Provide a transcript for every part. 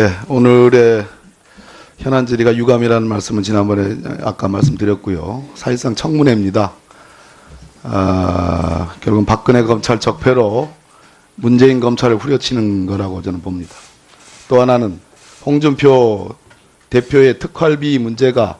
네, 오늘의 현안 질의가 유감이라는 말씀은 지난번에 아까 말씀드렸고요. 사실상 청문회입니다. 결국은 박근혜 검찰 적폐로 문재인 검찰을 후려치는 거라고 저는 봅니다. 또 하나는 홍준표 대표의 특활비 문제가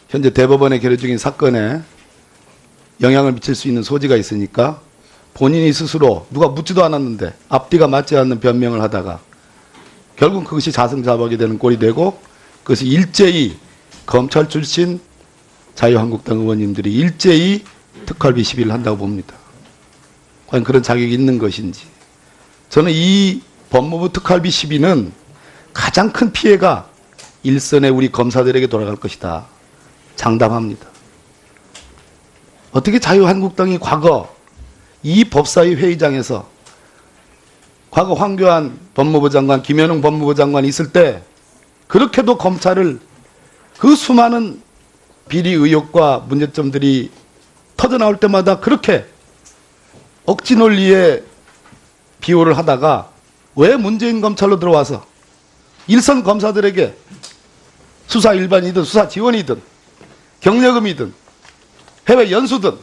현재 대법원에 계류 중인 사건에 영향을 미칠 수 있는 소지가 있으니까 본인이 스스로 누가 묻지도 않았는데 앞뒤가 맞지 않는 변명을 하다가 결국 그것이 자승자박이 되는 꼴이 되고 그것이 일제히 검찰 출신 자유한국당 의원님들이 일제히 특활비 시비를 한다고 봅니다. 과연 그런 자격이 있는 것인지. 저는 이 법무부 특활비 시비는 가장 큰 피해가 일선의 우리 검사들에게 돌아갈 것이다. 장담합니다. 어떻게 자유한국당이 과거 이 법사위 회의장에서 과거 황교안 법무부 장관, 김현웅 법무부 장관이 있을 때 그렇게도 검찰을 그 수많은 비리 의혹과 문제점들이 터져나올 때마다 그렇게 억지 논리에 비호를 하다가 왜 문재인 검찰로 들어와서 일선 검사들에게 수사 일반이든 수사 지원이든 경력금이든 해외 연수든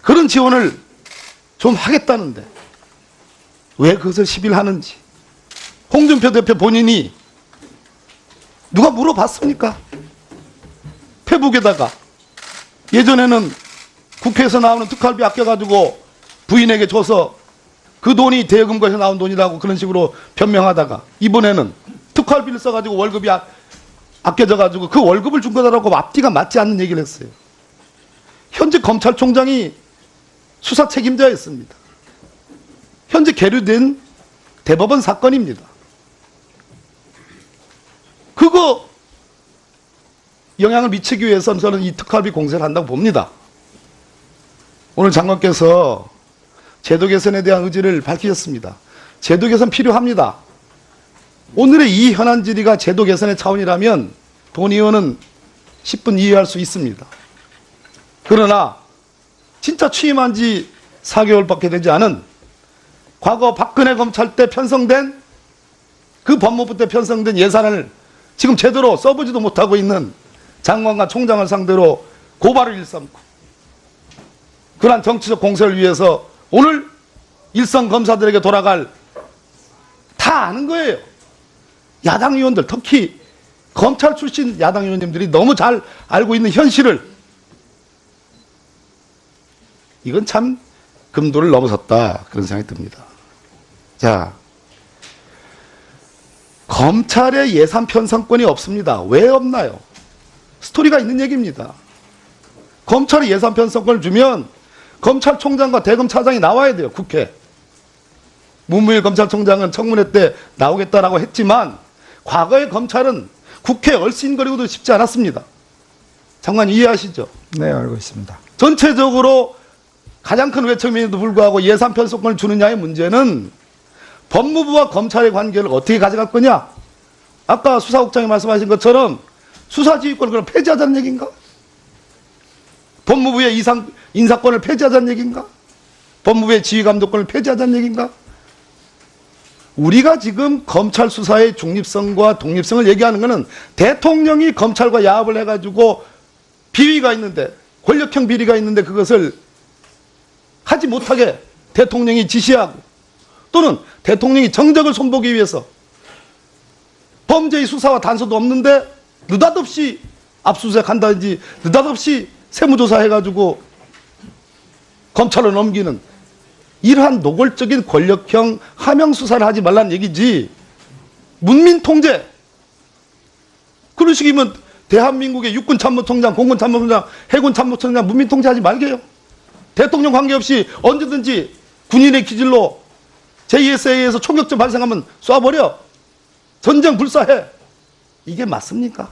그런 지원을 좀 하겠다는데 왜 그것을 시비를 하는지. 홍준표 대표 본인이 누가 물어봤습니까? 페북에다가 예전에는 국회에서 나오는 특활비 아껴가지고 부인에게 줘서 그 돈이 대여금고에서 나온 돈이라고 그런 식으로 변명하다가 이번에는 특활비를 써가지고 월급이 아껴져가지고 그 월급을 준 거다라고 앞뒤가 맞지 않는 얘기를 했어요. 현재 검찰총장이 수사 책임자였습니다. 현재 계류된 대법원 사건입니다. 그거 영향을 미치기 위해서는 저는 이 특활비 공세를 한다고 봅니다. 오늘 장관께서 제도 개선에 대한 의지를 밝히셨습니다. 제도 개선 필요합니다. 오늘의 이 현안 질의가 제도 개선의 차원이라면 본 의원은 10분 이해할 수 있습니다. 그러나 진짜 취임한 지 4개월밖에 되지 않은 과거 박근혜 검찰 때 편성된 그 법무부 때 편성된 예산을 지금 제대로 써보지도 못하고 있는 장관과 총장을 상대로 고발을 일삼고 그러한 정치적 공세를 위해서 오늘 일선 검사들에게 돌아갈 다 아는 거예요. 야당 의원들 특히 검찰 출신 야당 의원님들이 너무 잘 알고 있는 현실을 이건 참 금도를 넘어섰다 그런 생각이 듭니다. 자, 검찰의 예산 편성권이 없습니다. 왜 없나요? 스토리가 있는 얘기입니다. 검찰이 예산 편성권을 주면 검찰총장과 대검차장이 나와야 돼요. 국회. 문무일 검찰총장은 청문회 때 나오겠다라고 했지만 과거의 검찰은 국회에 얼씬거리고도 싶지 않았습니다. 장관 이해하시죠? 네, 알고 있습니다. 전체적으로 가장 큰 외척임에도 불구하고 예산 편성권을 주느냐의 문제는 법무부와 검찰의 관계를 어떻게 가져갈 거냐? 아까 수사국장이 말씀하신 것처럼 수사지휘권을 그럼 폐지하자는 얘기인가? 법무부의 인사권을 폐지하자는 얘기인가? 법무부의 지휘감독권을 폐지하자는 얘기인가? 우리가 지금 검찰 수사의 중립성과 독립성을 얘기하는 것은 대통령이 검찰과 야합을 해가지고 비위가 있는데 권력형 비리가 있는데 그것을 하지 못하게 대통령이 지시하고 또는 대통령이 정적을 손보기 위해서 범죄의 수사와 단서도 없는데 느닷없이 압수수색한다든지 느닷없이 세무조사해가지고 검찰로 넘기는 이러한 노골적인 권력형 하명수사를 하지 말라는 얘기지. 문민통제 그런 식이면 대한민국의 육군참모총장, 공군참모총장, 해군참모총장 문민통제하지 말게요. 대통령 관계없이 언제든지 군인의 기질로 JSA에서 총격전 발생하면 쏴버려. 전쟁 불사해. 이게 맞습니까?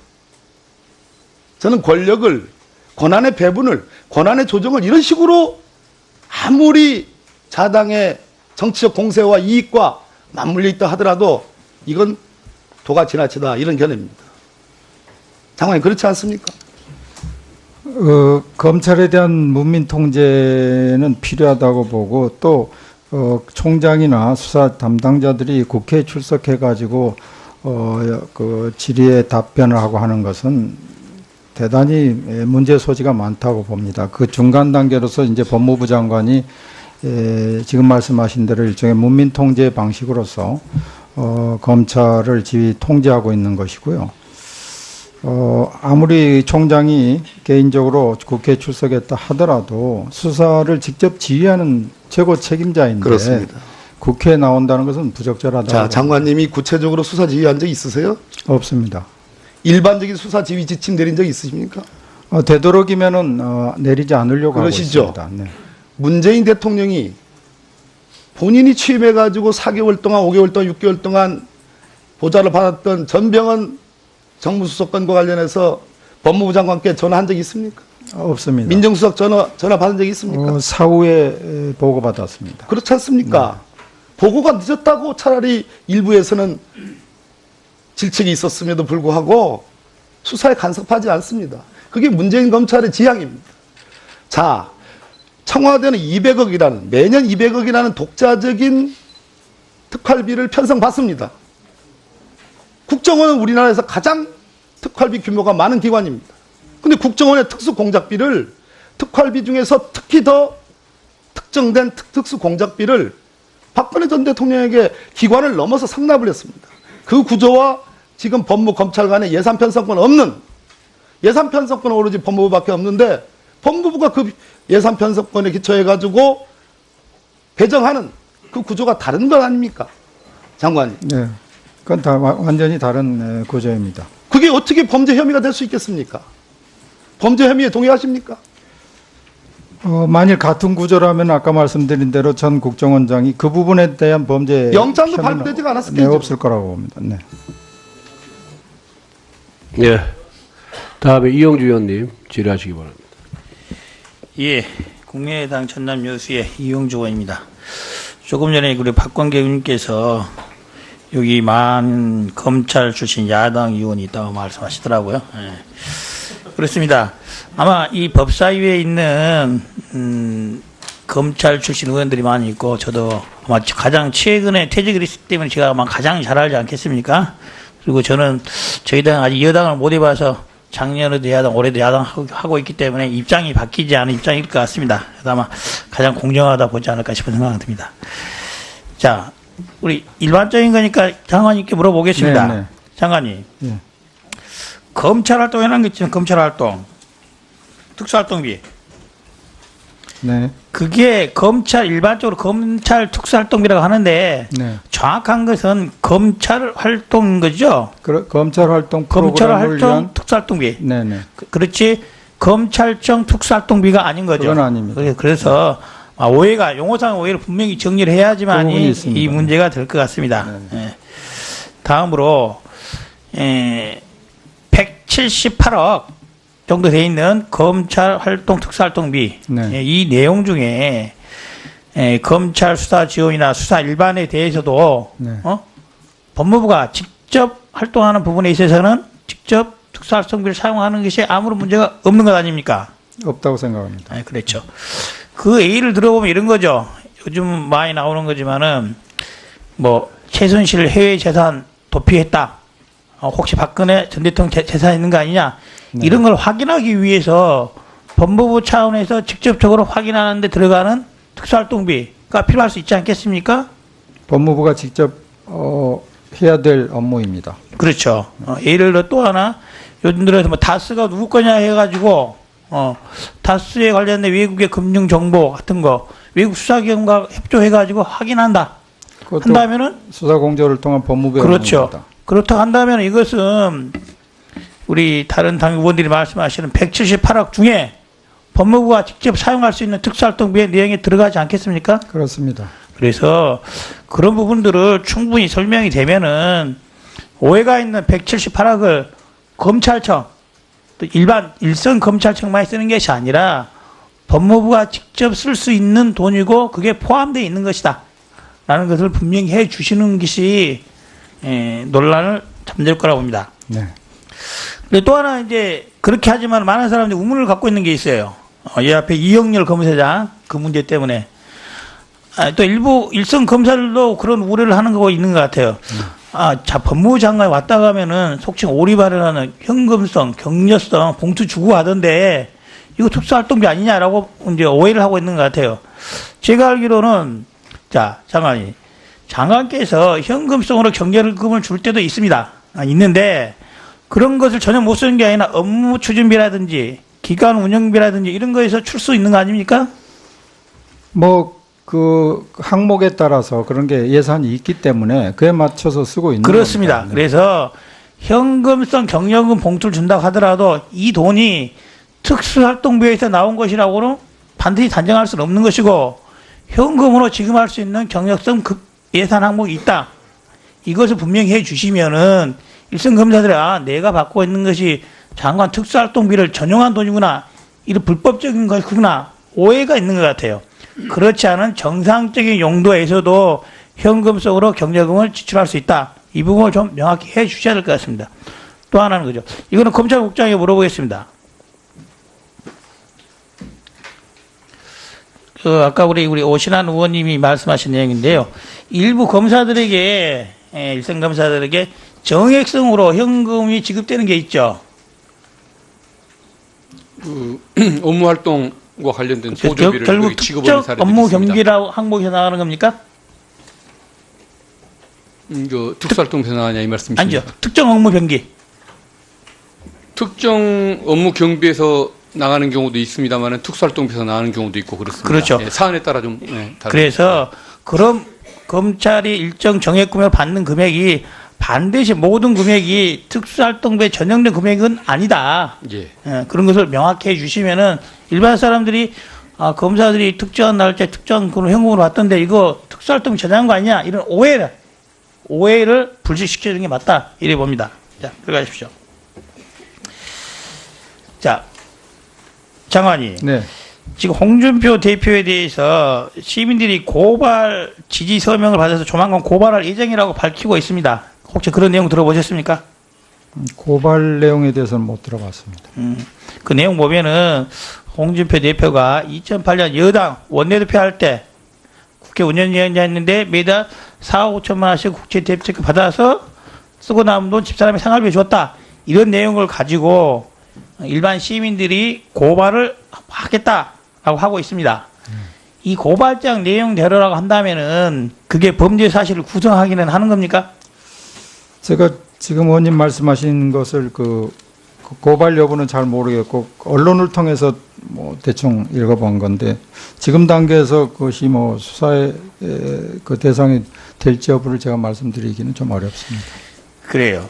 저는 권력을, 권한의 배분을, 권한의 조정을 이런 식으로 아무리 자당의 정치적 공세와 이익과 맞물려 있다 하더라도 이건 도가 지나치다 이런 견해입니다. 장관님 그렇지 않습니까? 검찰에 대한 문민 통제는 필요하다고 보고 또 총장이나 수사 담당자들이 국회에 출석해가지고 그 질의에 답변을 하고 하는 것은 대단히 문제 소지가 많다고 봅니다. 그 중간 단계로서 이제 법무부 장관이 지금 말씀하신 대로 일종의 문민 통제 방식으로서 검찰을 지휘 통제하고 있는 것이고요. 아무리 총장이 개인적으로 국회에 출석했다 하더라도 수사를 직접 지휘하는 최고 책임자인데 그렇습니다. 국회에 나온다는 것은 부적절하다. 자, 장관님이 구체적으로 수사 지휘한 적 있으세요? 없습니다. 일반적인 수사 지휘 지침 내린 적 있으십니까? 되도록이면은 내리지 않으려고 그러시죠? 하고 있습니다. 네. 문재인 대통령이 본인이 취임해가지고 4개월 동안, 5개월 동안, 6개월 동안 보좌를 받았던 전병헌 정무수석관과 관련해서 법무부 장관께 전화한 적이 있습니까? 없습니다. 민정수석 전화 받은 적이 있습니까? 사후에 보고받았습니다. 그렇지 않습니까? 보고가 늦었다고 차라리 일부에서는 질책이 있었음에도 불구하고 수사에 간섭하지 않습니다. 그게 문재인 검찰의 지향입니다. 자, 청와대는 200억이라는, 매년 200억이라는 독자적인 특활비를 편성받습니다. 국정원은 우리나라에서 가장 특활비 규모가 많은 기관입니다. 근데 국정원의 특수공작비를 특활비 중에서 특히 더 특정된 특수공작비를 박근혜 전 대통령에게 기관을 넘어서 상납을 했습니다. 그 구조와 지금 법무 검찰 간의 예산 편성권 없는, 예산 편성권은 오로지 법무부밖에 없는데 법무부가 그 예산 편성권에 기초해가지고 배정하는 그 구조가 다른 것 아닙니까? 장관님. 네. 그건 완전히 다른 구조입니다. 그게 어떻게 범죄 혐의가 될 수 있겠습니까? 범죄 혐의에 동의하십니까? 만일 같은 구조라면 아까 말씀드린 대로 전 국정원장이 그 부분에 대한 범죄 영장도 혐의는 발부되지가 않았을 네, 테죠. 없을 거라고 봅니다. 네. 예. 다음에 이영주 의원님 질의하시기 바랍니다. 예, 국민의당 전남 여수의 이용주 의원입니다. 조금 전에 우리 박광계 의원님께서 여기 많은 검찰 출신 야당 의원이 있다고 말씀하시더라고요. 예. 그렇습니다. 아마 이 법사위에 있는 검찰 출신 의원들이 많이 있고 저도 아마 가장 최근에 퇴직을 했기 때문에 제가 아마 가장 잘 알지 않겠습니까? 그리고 저는 저희 당 아직 여당을 못 해봐서 작년에도 야당, 올해도 야당 하고 있기 때문에 입장이 바뀌지 않은 입장일 것 같습니다. 그래서 아마 가장 공정하다 보지 않을까 싶은 생각이 듭니다. 자, 우리 일반적인 거니까 장관님께 물어보겠습니다. 네, 네. 장관님. 네. 검찰 활동 해놓은 게 있지만 검찰 활동, 특수활동비. 네. 그게 검찰, 일반적으로 검찰 특수활동비라고 하는데 네. 정확한 것은 검찰 활동인 거죠? 검찰 활동 검찰 프로그램을 활동 위한 특수활동비. 네네. 그렇지 검찰청 특수활동비가 아닌 거죠. 그건 아닙니다. 그래서 오해가 용어상 오해를 분명히 정리를 해야지만 그 부분이 있습니다. 이 문제가 될 것 같습니다. 예. 다음으로 178억 정도 돼 있는 검찰 활동 특수활동비 네. 이 내용 중에 검찰 수사 지원이나 수사 일반에 대해서도 네. 법무부가 직접 활동하는 부분에 있어서는 직접 특수활동비를 사용하는 것이 아무런 문제가 없는 것 아닙니까? 없다고 생각합니다. 그렇죠. 그 A를 들어보면 이런 거죠. 요즘 많이 나오는 거지만은 뭐 최순실 해외 재산 도피했다. 혹시 박근혜 전 대통령 재산 있는 거 아니냐? 네. 이런 걸 확인하기 위해서 법무부 차원에서 직접적으로 확인하는 데 들어가는 특수활동비가 필요할 수 있지 않겠습니까? 법무부가 직접 해야 될 업무입니다. 그렇죠. 예를 들어 또 하나 요즘 들어서 뭐 다스가 누구 거냐 해가지고 다스에 관련된 외국의 금융 정보 같은 거 외국 수사기관과 협조해가지고 확인한다. 한다면은 수사 공조를 통한 법무부의 그렇죠. 업무입니다. 그렇다 한다면 이것은 우리 다른 당 의원들이 말씀하시는 178억 중에 법무부가 직접 사용할 수 있는 특수활동비의 내용에 들어가지 않겠습니까? 그렇습니다. 그래서 그런 부분들을 충분히 설명이 되면은 오해가 있는 178억을 검찰청 또 일선 검찰청만 쓰는 것이 아니라 법무부가 직접 쓸 수 있는 돈이고 그게 포함되어 있는 것이다 라는 것을 분명히 해 주시는 것이 논란을 잠들 거라고 봅니다. 네. 근데 또 하나 이제 그렇게 하지만 많은 사람들이 의문을 갖고 있는 게 있어요. 이 앞에 이영렬 검사장 그 문제 때문에 또 일선 검사들도 그런 우려를 하는 거 있는 것 같아요. 자, 법무부 장관이 왔다 가면은 속칭 오리발언하는 현금성, 격려성, 봉투 주고 하던데 이거 특수활동비 아니냐라고 이제 오해를 하고 있는 것 같아요. 제가 알기로는 자, 장관께서 현금성으로 격려금을 줄 때도 있습니다. 있는데 그런 것을 전혀 못 쓰는 게 아니라 업무 추진비라든지 기관 운영비라든지 이런 거에서 출 수 있는 거 아닙니까? 그 항목에 따라서 그런 게 예산이 있기 때문에 그에 맞춰서 쓰고 있는 그렇습니다. 겁니다. 네. 그래서 현금성 격려금 봉투를 준다고 하더라도 이 돈이 특수활동비에서 나온 것이라고는 반드시 단정할 수는 없는 것이고 현금으로 지급할 수 있는 경력성 예산 항목이 있다. 이것을 분명히 해 주시면은 일선 검사들이 내가 받고 있는 것이 장관 특수활동비를 전용한 돈이구나. 이런 불법적인 것이구나. 오해가 있는 것 같아요. 그렇지 않은 정상적인 용도에서도 현금성으로 격려금을 지출할 수 있다. 이 부분을 좀 명확히 해 주셔야 될 것 같습니다. 또 하나는 그죠. 이거는 검찰국장에게 물어보겠습니다. 아까 우리 오신환 의원님이 말씀하신 내용인데요. 일부 검사들에게, 일선 검사들에게 정액성으로 현금이 지급되는 게 있죠. 업무 활동과 관련된 보조비를 결국 지급하는 특정 사례들이 업무 있습니다. 경비라고 항목에서 나가는 겁니까? 특수활동에서 나가냐 이 말씀이십니까? 아니죠. 특정 업무 경비. 특정 업무 경비에서 나가는 경우도 있습니다만 특수활동비에서 나가는 경우도 있고 그렇습니다. 그렇죠. 예, 사안에 따라 좀 다릅니다. 그래서 그럼 검찰이 일정 정액금액을 받는 금액이 반드시 모든 금액이 특수활동비에 전용된 금액은 아니다. 예. 그런 것을 명확히 해주시면은 일반 사람들이 검사들이 특정한 날짜 특정한 그런 현금으로 받던데 이거 특수활동비 전용한 거 아니냐 이런 오해를 불식시켜주는 게 맞다 이래 봅니다. 자, 들어가십시오. 자, 장관이 네. 지금 홍준표 대표에 대해서 시민들이 고발 지지 서명을 받아서 조만간 고발할 예정이라고 밝히고 있습니다. 혹시 그런 내용 들어보셨습니까? 고발 내용에 대해서는 못 들어봤습니다. 그 내용 보면은 홍준표 대표가 2008년 여당 원내대표 할 때 국회 운영위원장 했는데 매달 4억 5천만 원씩 국채 대표채권 받아서 쓰고 남은 돈 집사람이 생활비에 줬다. 이런 내용을 가지고 일반 시민들이 고발을 하겠다라고 하고 있습니다. 이 고발장 내용대로라고 한다면은 그게 범죄 사실을 구성하기는 하는 겁니까? 제가 지금 의원님 말씀하신 것을 그 고발 여부는 잘 모르겠고 언론을 통해서 뭐 대충 읽어본 건데 지금 단계에서 그것이 뭐 수사의 그 대상이 될지 여부를 제가 말씀드리기는 좀 어렵습니다. 그래요.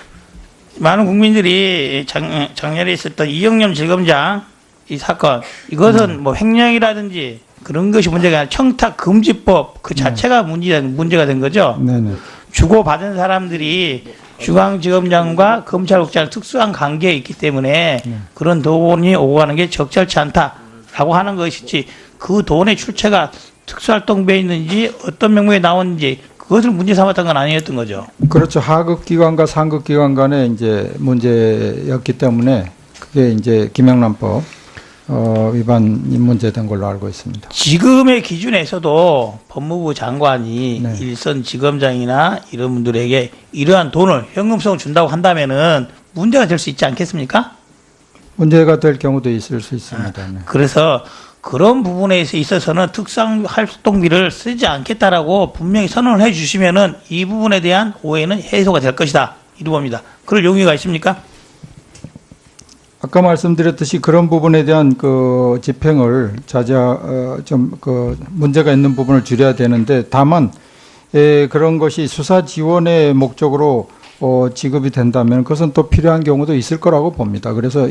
많은 국민들이 작년에 있었던 이영렬 지검장 이 사건 이것은 뭐 횡령이라든지 그런 것이 문제가 아니라 청탁금지법 그 자체가 문제가 된 거죠. 네네. 주고받은 사람들이 중앙지검장과 검찰국장 특수한 관계에 있기 때문에 그런 돈이 오고 가는 게 적절치 않다라고 하는 것이지 그 돈의 출처가 특수활동비에 있는지 어떤 명목에 나오는지 그것을 문제 삼았던 건 아니었던 거죠. 그렇죠. 하급 기관과 상급 기관 간에 이제 문제였기 때문에 그게 이제 김영란법 위반이 문제된 걸로 알고 있습니다. 지금의 기준에서도 법무부 장관이 네. 일선 지검장이나 이런 분들에게 이러한 돈을 현금성을 준다고 한다면은 문제가 될 수 있지 않겠습니까? 문제가 될 경우도 있을 수 있습니다. 네. 그래서 그런 부분에 있어서는 특수활동비를 쓰지 않겠다라고 분명히 선언을 해 주시면은 이 부분에 대한 오해는 해소가 될 것이다. 이루 봅니다. 그럴 용의가 있습니까? 아까 말씀드렸듯이 그런 부분에 대한 그 집행을 좀 그 문제가 있는 부분을 줄여야 되는데 다만 그런 것이 수사 지원의 목적으로 지급이 된다면 그것은 또 필요한 경우도 있을 거라고 봅니다. 그래서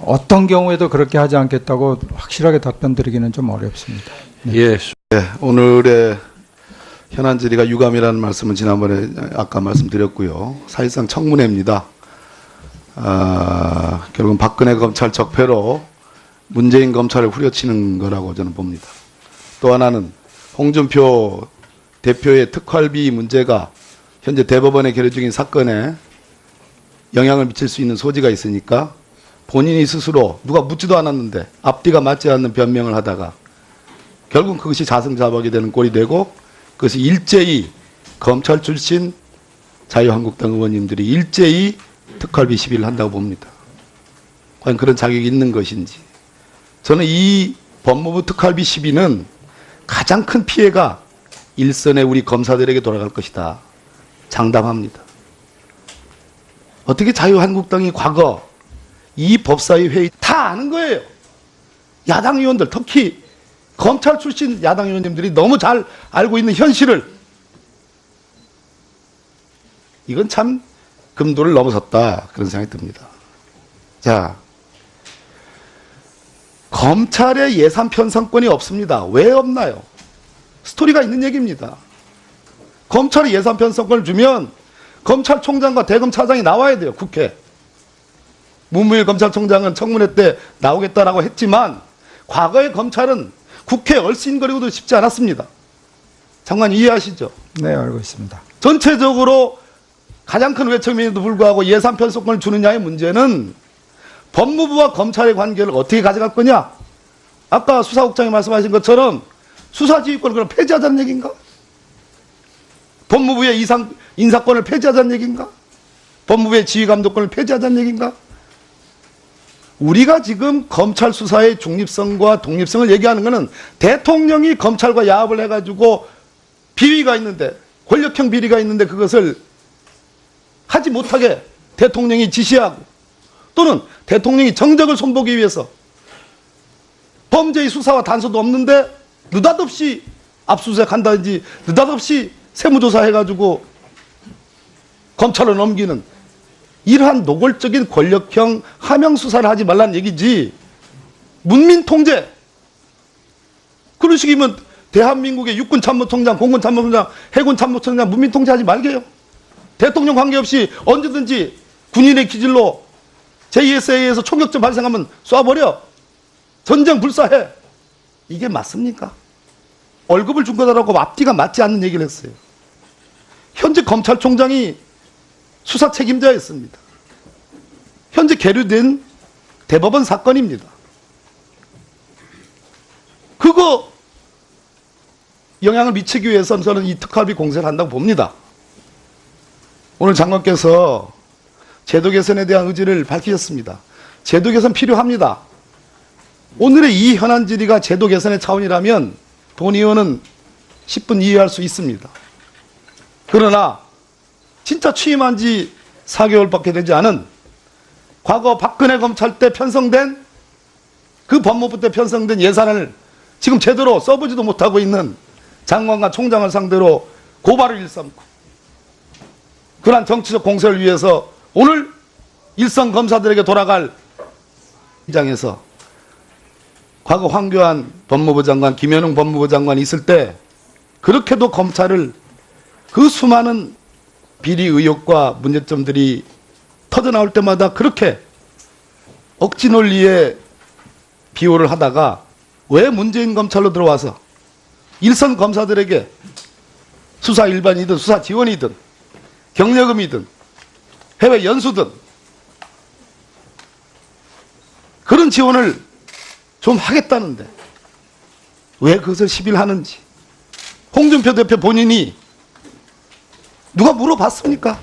어떤 경우에도 그렇게 하지 않겠다고 확실하게 답변 드리기는 좀 어렵습니다. 예. 네, 오늘의 현안 질의가 유감이라는 말씀은 지난번에 아까 말씀드렸고요. 사실상 청문회입니다. 결국은 박근혜 검찰 적폐로 문재인 검찰을 후려치는 거라고 저는 봅니다. 또 하나는 홍준표 대표의 특활비 문제가 현재 대법원에 계류 중인 사건에 영향을 미칠 수 있는 소지가 있으니까 본인이 스스로 누가 묻지도 않았는데 앞뒤가 맞지 않는 변명을 하다가 결국 그것이 자승자박이 되는 꼴이 되고 그것이 일제히 검찰 출신 자유한국당 의원님들이 일제히 특활비 시비를 한다고 봅니다. 과연 그런 자격이 있는 것인지. 저는 이 법무부 특활비 시비는 가장 큰 피해가 일선의 우리 검사들에게 돌아갈 것이다. 장담합니다. 어떻게 자유한국당이 과거 이 법사위 회의 다 아는 거예요. 야당 의원들, 특히 검찰 출신 야당 의원님들이 너무 잘 알고 있는 현실을, 이건 참 금도를 넘어섰다, 그런 생각이 듭니다. 자, 검찰의 예산 편성권이 없습니다. 왜 없나요? 스토리가 있는 얘기입니다. 검찰이 예산 편성권을 주면 검찰총장과 대검차장이 나와야 돼요, 국회. 문무일 검찰총장은 청문회 때 나오겠다라고 했지만 과거의 검찰은 국회에 얼씬거리고도 싶지 않았습니다. 장관 이해하시죠? 네, 알고 있습니다. 전체적으로 가장 큰 외척임에도 불구하고 예산 편성권을 주느냐의 문제는 법무부와 검찰의 관계를 어떻게 가져갈 거냐? 아까 수사국장이 말씀하신 것처럼 수사지휘권을 그럼 폐지하자는 얘기인가? 법무부의 인사권을 폐지하자는 얘기인가? 법무부의 지휘감독권을 폐지하자는 얘기인가? 우리가 지금 검찰 수사의 중립성과 독립성을 얘기하는 것은 대통령이 검찰과 야합을 해가지고 비위가 있는데, 권력형 비리가 있는데 그것을 하지 못하게 대통령이 지시하고, 또는 대통령이 정적을 손보기 위해서 범죄의 수사와 단서도 없는데 느닷없이 압수수색한다든지 느닷없이 세무조사해가지고 검찰로 넘기는 이러한 노골적인 권력형 하명 수사를 하지 말라는 얘기지, 문민통제, 그런 식이면 대한민국의 육군참모총장, 공군참모총장, 해군참모총장 문민통제하지 말게요. 대통령 관계없이 언제든지 군인의 기질로 JSA에서 총격전 발생하면 쏴버려. 전쟁 불사해. 이게 맞습니까? 월급을 준 거다라고 앞뒤가 맞지 않는 얘기를 했어요. 현재 검찰총장이 수사 책임자였습니다. 현재 계류된 대법원 사건입니다. 그거 영향을 미치기 위해서는 저는 이 특활비 공세를 한다고 봅니다. 오늘 장관께서 제도 개선에 대한 의지를 밝히셨습니다. 제도 개선 필요합니다. 오늘의 이 현안 질의가 제도 개선의 차원이라면 본 의원은 10분 이해할 수 있습니다. 그러나 진짜 취임한 지 4개월밖에 되지 않은 과거 박근혜 검찰 때 편성된, 그 법무부 때 편성된 예산을 지금 제대로 써보지도 못하고 있는 장관과 총장을 상대로 고발을 일삼고, 그러한 정치적 공세를 위해서 오늘 일선 검사들에게 돌아갈 입장에서 과거 황교안 법무부 장관, 김현웅 법무부 장관이 있을 때 그렇게도 검찰을 그 수많은 비리 의혹과 문제점들이 터져나올 때마다 그렇게 억지 논리에 비호를 하다가 왜 문재인 검찰로 들어와서 일선 검사들에게 수사 일반이든 수사 지원이든 경력금이든 해외 연수든 그런 지원을 좀 하겠다는데 왜 그것을 시비를 하는지 홍준표 대표 본인이 누가 물어봤습니까?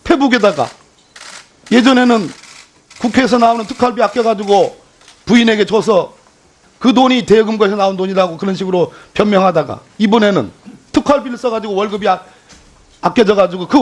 페북에다가 예전에는 국회에서 나오는 특활비 아껴가지고 부인에게 줘서 그 돈이 대여금고에서 나온 돈이라고 그런 식으로 변명하다가 이번에는 특활비를 써가지고 월급이 아껴져가지고 그